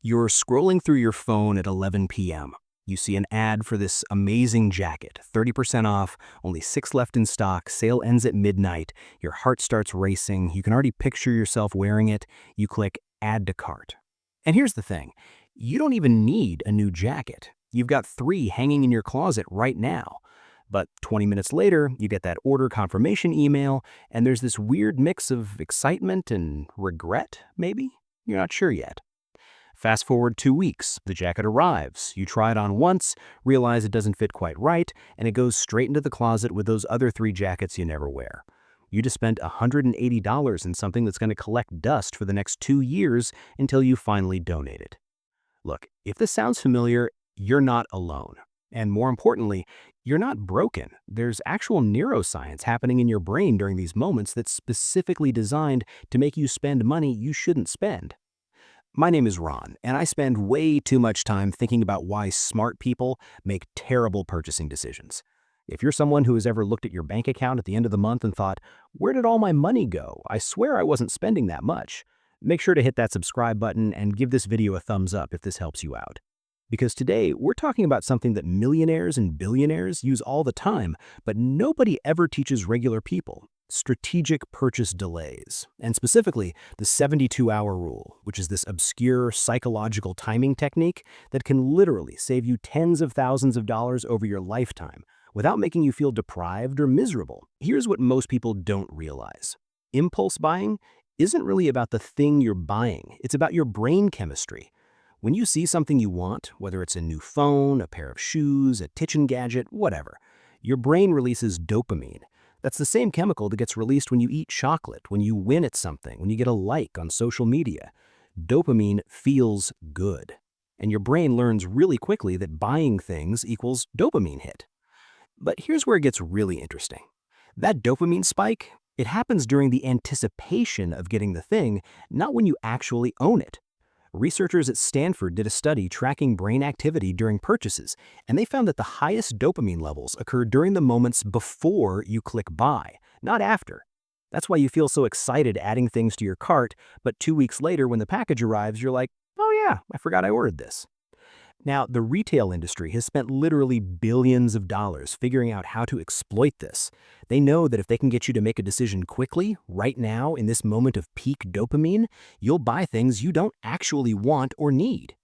You're scrolling through your phone at 11 p.m. You see an ad for this amazing jacket, 30% off, only 6 left in stock, sale ends at midnight. Your heart starts racing. You can already picture yourself wearing it. You click Add to Cart. And here's the thing, you don't even need a new jacket. You've got 3 hanging in your closet right now. But 20 minutes later, you get that order confirmation email, and there's this weird mix of excitement and regret, maybe? You're not sure yet. Fast forward 2 weeks, the jacket arrives, you try it on once, realize it doesn't fit quite right, and it goes straight into the closet with those other 3 jackets you never wear. You just spent $180 in something that's going to collect dust for the next 2 years until you finally donate it. Look, if this sounds familiar, you're not alone. And more importantly, you're not broken. There's actual neuroscience happening in your brain during these moments that's specifically designed to make you spend money you shouldn't spend. My name is Ron, and I spend way too much time thinking about why smart people make terrible purchasing decisions. If you're someone who has ever looked at your bank account at the end of the month and thought, where did all my money go? I swear I wasn't spending that much. Make sure to hit that subscribe button and give this video a thumbs up if this helps you out. Because today, we're talking about something that millionaires and billionaires use all the time, but nobody ever teaches regular people: strategic purchase delays, and specifically the 72-hour rule, which is this obscure psychological timing technique that can literally save you tens of thousands of dollars over your lifetime without making you feel deprived or miserable. Here's what most people don't realize. Impulse buying isn't really about the thing you're buying. It's about your brain chemistry. When you see something you want, whether it's a new phone, a pair of shoes, a kitchen gadget, whatever, your brain releases dopamine. That's the same chemical that gets released when you eat chocolate, when you win at something, when you get a like on social media. Dopamine feels good. And your brain learns really quickly that buying things equals dopamine hit. But here's where it gets really interesting. That dopamine spike, it happens during the anticipation of getting the thing, not when you actually own it. Researchers at Stanford did a study tracking brain activity during purchases, and they found that the highest dopamine levels occur during the moments before you click buy, not after. That's why you feel so excited adding things to your cart, but 2 weeks later when the package arrives, you're like, oh yeah, I forgot I ordered this. Now, the retail industry has spent literally billions of dollars figuring out how to exploit this. They know that if they can get you to make a decision quickly, right now, in this moment of peak dopamine, you'll buy things you don't actually want or need.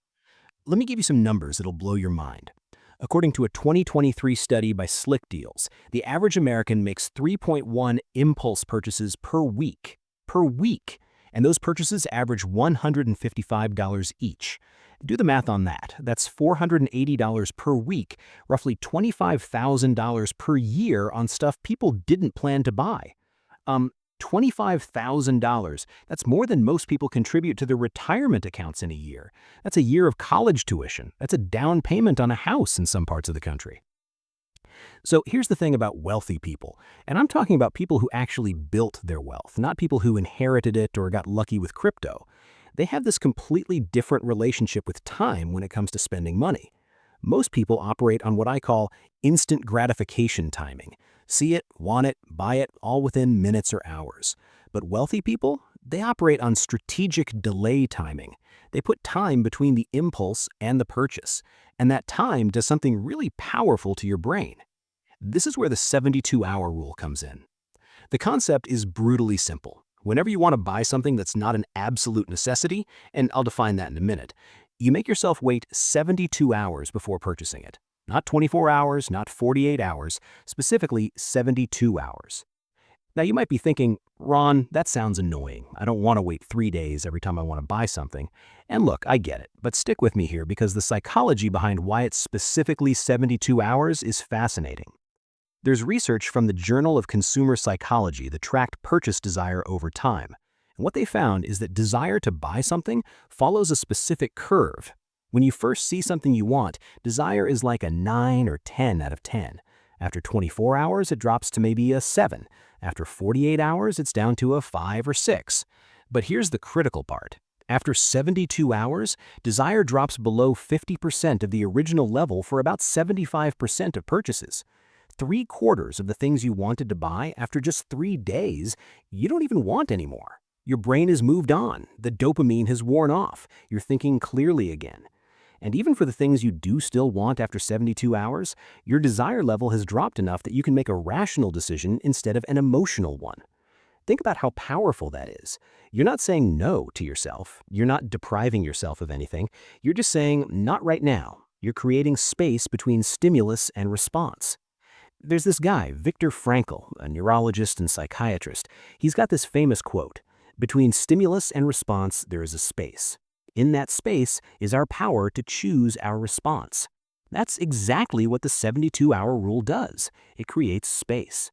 Let me give you some numbers that'll blow your mind. According to a 2023 study by Slick Deals, the average American makes 3.1 impulse purchases per week. Per week! And those purchases average $155 each. Do the math on that. That's $480 per week, roughly $25,000 per year on stuff people didn't plan to buy. $25,000. That's more than most people contribute to their retirement accounts in a year. That's a year of college tuition. That's a down payment on a house in some parts of the country. So here's the thing about wealthy people, and I'm talking about people who actually built their wealth, not people who inherited it or got lucky with crypto. They have this completely different relationship with time when it comes to spending money. Most people operate on what I call instant gratification timing. See it, want it, buy it, all within minutes or hours. But wealthy people, they operate on strategic delay timing. They put time between the impulse and the purchase, and that time does something really powerful to your brain. This is where the 72-hour rule comes in. The concept is brutally simple. Whenever you want to buy something that's not an absolute necessity, and I'll define that in a minute, you make yourself wait 72 hours before purchasing it. Not 24 hours, not 48 hours, specifically 72 hours. Now you might be thinking, Ron, that sounds annoying. I don't want to wait 3 days every time I want to buy something. And look, I get it, but stick with me here because the psychology behind why it's specifically 72 hours is fascinating. There's research from the Journal of Consumer Psychology that tracked purchase desire over time. And what they found is that desire to buy something follows a specific curve. When you first see something you want, desire is like a 9 or 10 out of 10. After 24 hours, it drops to maybe a 7. After 48 hours, it's down to a 5 or 6. But here's the critical part. After 72 hours, desire drops below 50% of the original level for about 75% of purchases. 3/4 of the things you wanted to buy after just 3 days, you don't even want anymore. Your brain has moved on, the dopamine has worn off, you're thinking clearly again. And even for the things you do still want after 72 hours, your desire level has dropped enough that you can make a rational decision instead of an emotional one. Think about how powerful that is. You're not saying no to yourself. You're not depriving yourself of anything. You're just saying, not right now. You're creating space between stimulus and response. There's this guy, Viktor Frankl, a neurologist and psychiatrist. He's got this famous quote, "Between stimulus and response, there is a space. In that space is our power to choose our response." That's exactly what the 72-hour rule does. It creates space.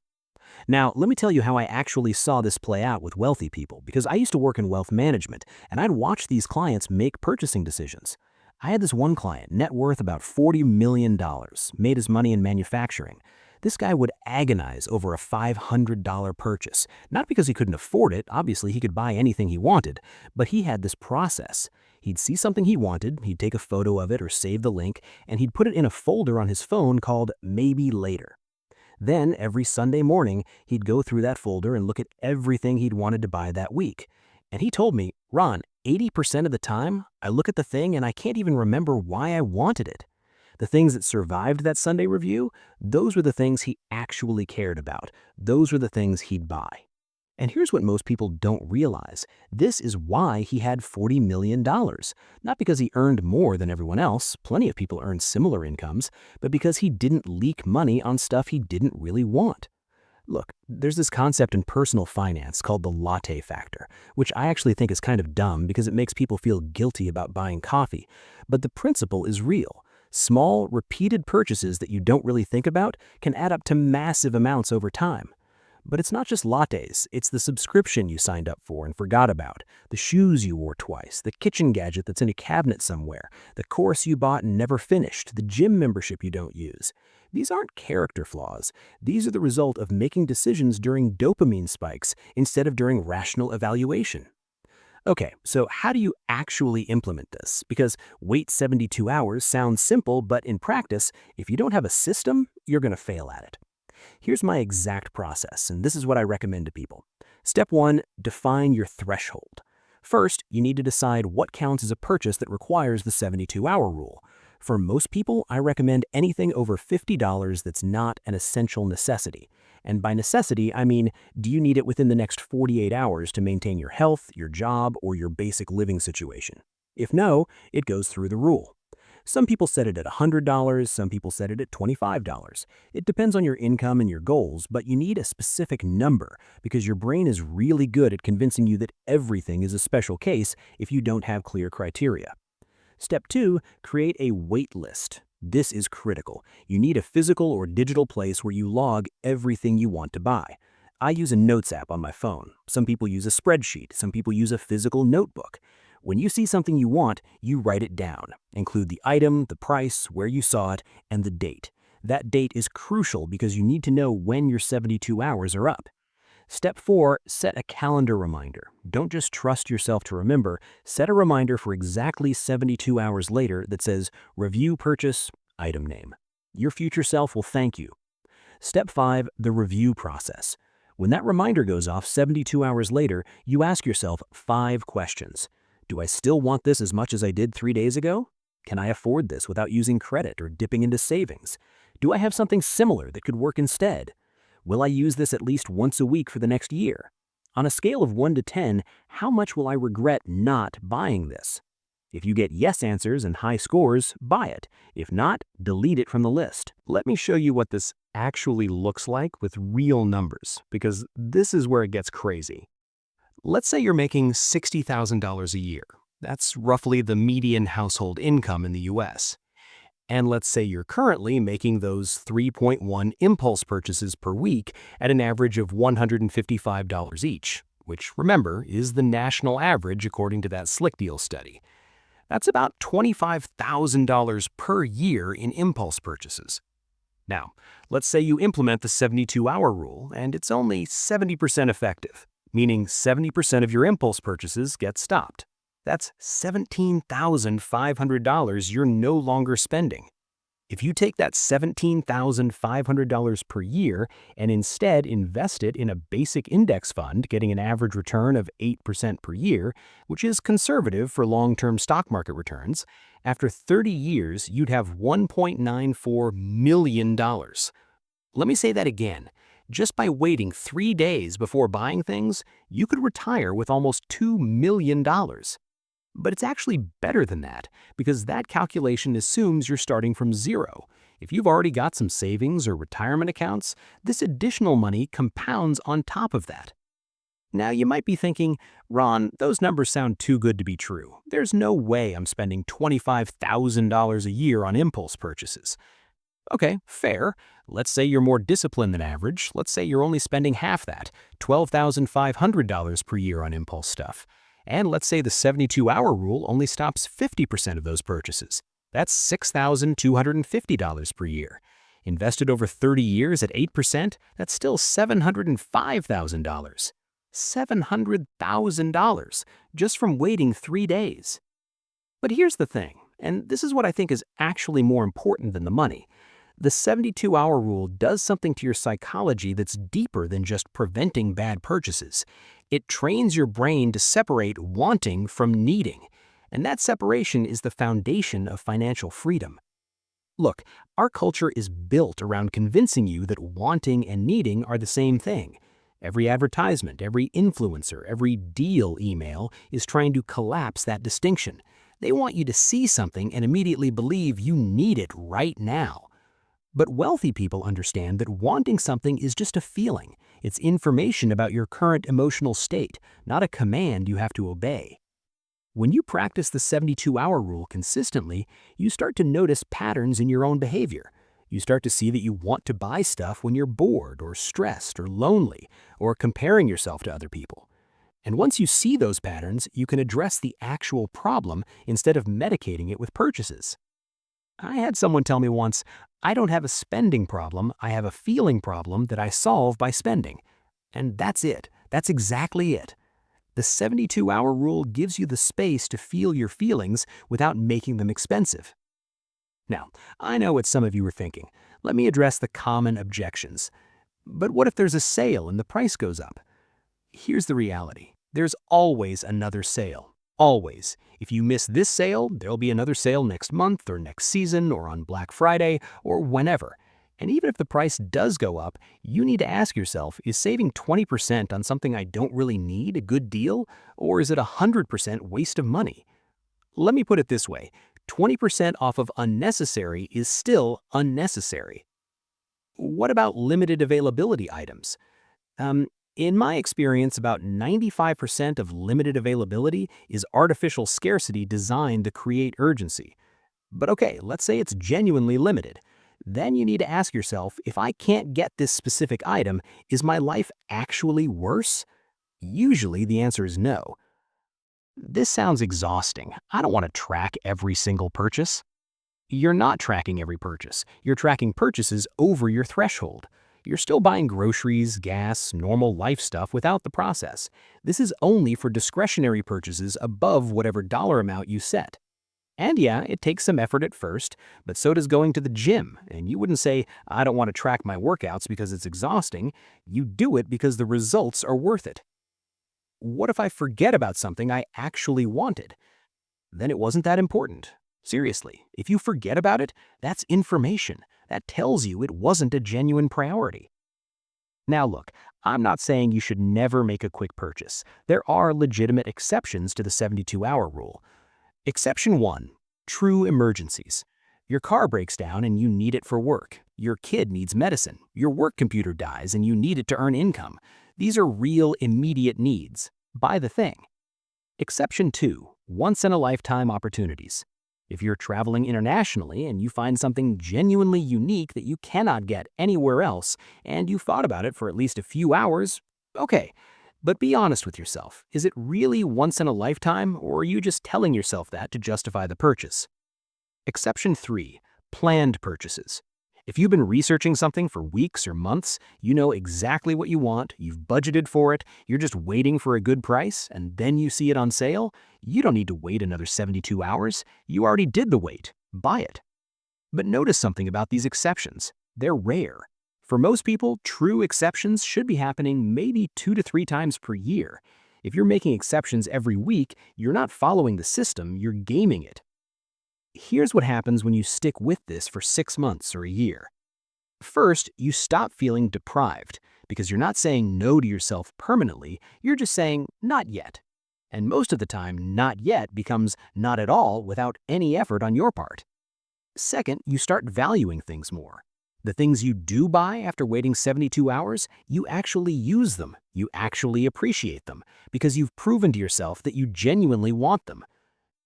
Now, let me tell you how I actually saw this play out with wealthy people, because I used to work in wealth management, and I'd watch these clients make purchasing decisions. I had this one client, net worth about $40 million, made his money in manufacturing. This guy would agonize over a $500 purchase, not because he couldn't afford it, obviously he could buy anything he wanted, but he had this process. He'd see something he wanted, he'd take a photo of it or save the link, and he'd put it in a folder on his phone called Maybe Later. Then, every Sunday morning, he'd go through that folder and look at everything he'd wanted to buy that week. And he told me, "Ron, 80% of the time, I look at the thing and I can't even remember why I wanted it." The things that survived that Sunday review, those were the things he actually cared about. Those were the things he'd buy. And here's what most people don't realize. This is why he had $40 million. Not because he earned more than everyone else, plenty of people earn similar incomes, but because he didn't leak money on stuff he didn't really want. Look, there's this concept in personal finance called the latte factor, which I actually think is kind of dumb because it makes people feel guilty about buying coffee. But the principle is real. Small, repeated purchases that you don't really think about can add up to massive amounts over time. But it's not just lattes, it's the subscription you signed up for and forgot about, the shoes you wore twice, the kitchen gadget that's in a cabinet somewhere, the course you bought and never finished, the gym membership you don't use. These aren't character flaws. These are the result of making decisions during dopamine spikes instead of during rational evaluation. Okay, so how do you actually implement this? Because wait 72 hours sounds simple, but in practice, if you don't have a system, you're going to fail at it. Here's my exact process, and this is what I recommend to people. Step 1, define your threshold. First, you need to decide what counts as a purchase that requires the 72-hour rule. For most people, I recommend anything over $50 that's not an essential necessity. And by necessity, I mean, do you need it within the next 48 hours to maintain your health, your job, or your basic living situation? If no, it goes through the rule. Some people set it at $100, some people set it at $25. It depends on your income and your goals, but you need a specific number because your brain is really good at convincing you that everything is a special case if you don't have clear criteria. Step 2, create a wait list. This is critical. You need a physical or digital place where you log everything you want to buy. I use a notes app on my phone. Some people use a spreadsheet. Some people use a physical notebook. When you see something you want, you write it down. Include the item, the price, where you saw it, and the date. That date is crucial because you need to know when your 72 hours are up. Step 4, set a calendar reminder. Don't just trust yourself to remember. Set a reminder for exactly 72 hours later that says, "Review purchase, item name." Your future self will thank you. Step 5, the review process. When that reminder goes off 72 hours later, you ask yourself 5 questions. Do I still want this as much as I did 3 days ago? Can I afford this without using credit or dipping into savings? Do I have something similar that could work instead? Will I use this at least once a week for the next year? On a scale of 1 to 10, how much will I regret not buying this? If you get yes answers and high scores, buy it. If not, delete it from the list. Let me show you what this actually looks like with real numbers, because this is where it gets crazy. Let's say you're making $60,000 a year. That's roughly the median household income in the US. And let's say you're currently making those 3.1 impulse purchases per week at an average of $155 each, which, remember, is the national average according to that Slick Deal study. That's about $25,000 per year in impulse purchases. Now, let's say you implement the 72-hour rule and it's only 70% effective, meaning 70% of your impulse purchases get stopped. That's $17,500 you're no longer spending. If you take that $17,500 per year and instead invest it in a basic index fund, getting an average return of 8% per year, which is conservative for long-term stock market returns, after 30 years, you'd have $1.94 million. Let me say that again. Just by waiting 3 days before buying things, you could retire with almost $2 million. But it's actually better than that, because that calculation assumes you're starting from zero. If you've already got some savings or retirement accounts, this additional money compounds on top of that. Now, you might be thinking, Ron, those numbers sound too good to be true. There's no way I'm spending $25,000 a year on impulse purchases. Okay, fair. Let's say you're more disciplined than average. Let's say you're only spending half that, $12,500 per year on impulse stuff. And let's say the 72-hour rule only stops 50% of those purchases. That's $6,250 per year. Invested over 30 years at 8%, that's still $705,000. $700,000 just from waiting 3 days. But here's the thing, and this is what I think is actually more important than the money. The 72-hour rule does something to your psychology that's deeper than just preventing bad purchases. It trains your brain to separate wanting from needing, and that separation is the foundation of financial freedom. Look, our culture is built around convincing you that wanting and needing are the same thing. Every advertisement, every influencer, every deal email is trying to collapse that distinction. They want you to see something and immediately believe you need it right now. But wealthy people understand that wanting something is just a feeling. It's information about your current emotional state, not a command you have to obey. When you practice the 72-hour rule consistently, you start to notice patterns in your own behavior. You start to see that you want to buy stuff when you're bored or stressed or lonely or comparing yourself to other people. And once you see those patterns, you can address the actual problem instead of medicating it with purchases. I had someone tell me once, I don't have a spending problem, I have a feeling problem that I solve by spending. And that's it. That's exactly it. The 72-hour rule gives you the space to feel your feelings without making them expensive. Now, I know what some of you are thinking. Let me address the common objections. But what if there's a sale and the price goes up? Here's the reality. There's always another sale. Always. If you miss this sale, there'll be another sale next month or next season or on Black Friday or whenever. And even if the price does go up, you need to ask yourself, is saving 20% on something I don't really need a good deal, or is it 100% waste of money? Let me put it this way. 20% off of unnecessary is still unnecessary. What about limited availability items? In my experience, about 95% of limited availability is artificial scarcity designed to create urgency. But okay, let's say it's genuinely limited. Then you need to ask yourself, if I can't get this specific item, is my life actually worse? Usually the answer is no. This sounds exhausting. I don't want to track every single purchase. You're not tracking every purchase. You're tracking purchases over your threshold. You're still buying groceries, gas, normal life stuff without the process. This is only for discretionary purchases above whatever dollar amount you set. And yeah, it takes some effort at first, but so does going to the gym. And you wouldn't say, I don't want to track my workouts because it's exhausting. You do it because the results are worth it. What if I forget about something I actually wanted? Then it wasn't that important. Seriously, if you forget about it, that's information. That tells you it wasn't a genuine priority. Now look, I'm not saying you should never make a quick purchase. There are legitimate exceptions to the 72-hour rule. Exception 1. True emergencies. Your car breaks down and you need it for work. Your kid needs medicine. Your work computer dies and you need it to earn income. These are real, immediate needs. Buy the thing. Exception 2. Once-in-a-lifetime opportunities. If you're traveling internationally and you find something genuinely unique that you cannot get anywhere else, and you've thought about it for at least a few hours, okay. But be honest with yourself. Is it really once in a lifetime, or are you just telling yourself that to justify the purchase? Exception 3. Planned purchases. If you've been researching something for weeks or months, you know exactly what you want, you've budgeted for it, you're just waiting for a good price, and then you see it on sale, you don't need to wait another 72 hours. You already did the wait. Buy it. But notice something about these exceptions. They're rare. For most people, true exceptions should be happening maybe 2 to 3 times per year. If you're making exceptions every week, you're not following the system, you're gaming it. Here's what happens when you stick with this for 6 months or a year. First, you stop feeling deprived because you're not saying no to yourself permanently, you're just saying not yet. And most of the time, not yet becomes not at all without any effort on your part. Second, you start valuing things more. The things you do buy after waiting 72 hours, you actually use them, you actually appreciate them, because you've proven to yourself that you genuinely want them.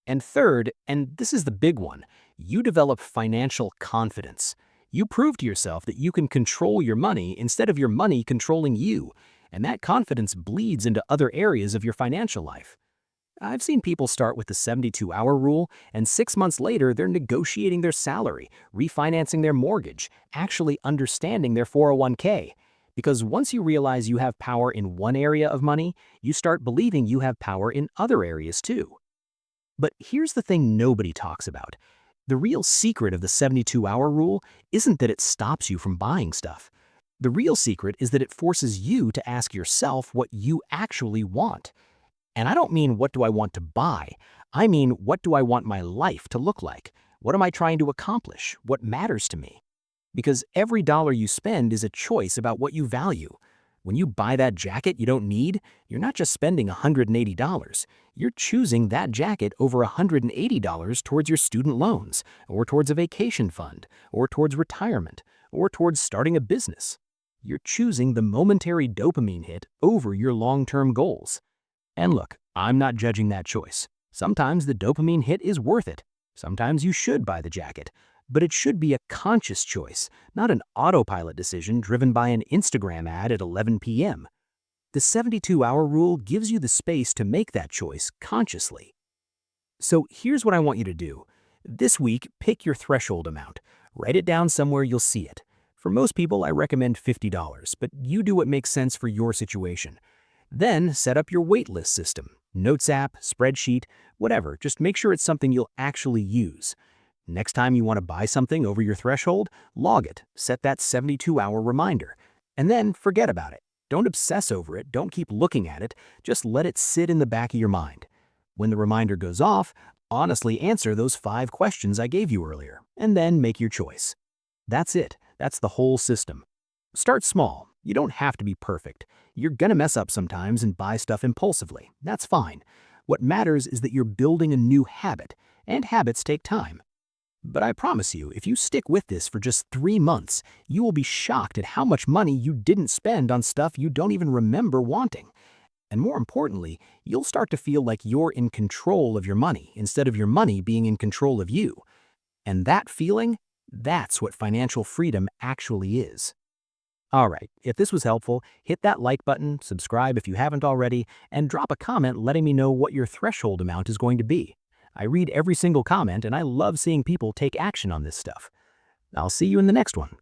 And third, and this is the big one, you develop financial confidence. You prove to yourself that you can control your money instead of your money controlling you, and that confidence bleeds into other areas of your financial life. I've seen people start with the 72-hour rule, and 6 months later, they're negotiating their salary, refinancing their mortgage, actually understanding their 401k. Because once you realize you have power in one area of money, you start believing you have power in other areas too. But here's the thing nobody talks about. The real secret of the 72-hour rule isn't that it stops you from buying stuff. The real secret is that it forces you to ask yourself what you actually want. And I don't mean what do I want to buy, I mean what do I want my life to look like? What am I trying to accomplish? What matters to me? Because every dollar you spend is a choice about what you value. When you buy that jacket you don't need, you're not just spending $180. You're choosing that jacket over $180 towards your student loans, or towards a vacation fund, or towards retirement, or towards starting a business. You're choosing the momentary dopamine hit over your long-term goals. And look, I'm not judging that choice. Sometimes the dopamine hit is worth it. Sometimes you should buy the jacket. But it should be a conscious choice, not an autopilot decision driven by an Instagram ad at 11 p.m. The 72-hour rule gives you the space to make that choice consciously. So here's what I want you to do. This week, pick your threshold amount. Write it down somewhere you'll see it. For most people, I recommend $50, but you do what makes sense for your situation. Then set up your waitlist system, notes app, spreadsheet, whatever. Just make sure it's something you'll actually use. Next time you want to buy something over your threshold, log it, set that 72-hour reminder, and then forget about it. Don't obsess over it, don't keep looking at it, just let it sit in the back of your mind. When the reminder goes off, honestly answer those 5 questions I gave you earlier, and then make your choice. That's it, that's the whole system. Start small, you don't have to be perfect. You're gonna mess up sometimes and buy stuff impulsively, that's fine. What matters is that you're building a new habit, and habits take time. But I promise you, if you stick with this for just 3 months, you will be shocked at how much money you didn't spend on stuff you don't even remember wanting. And more importantly, you'll start to feel like you're in control of your money instead of your money being in control of you. And that feeling, that's what financial freedom actually is. All right, if this was helpful, hit that like button, subscribe if you haven't already, and drop a comment letting me know what your threshold amount is going to be. I read every single comment and I love seeing people take action on this stuff. I'll see you in the next one.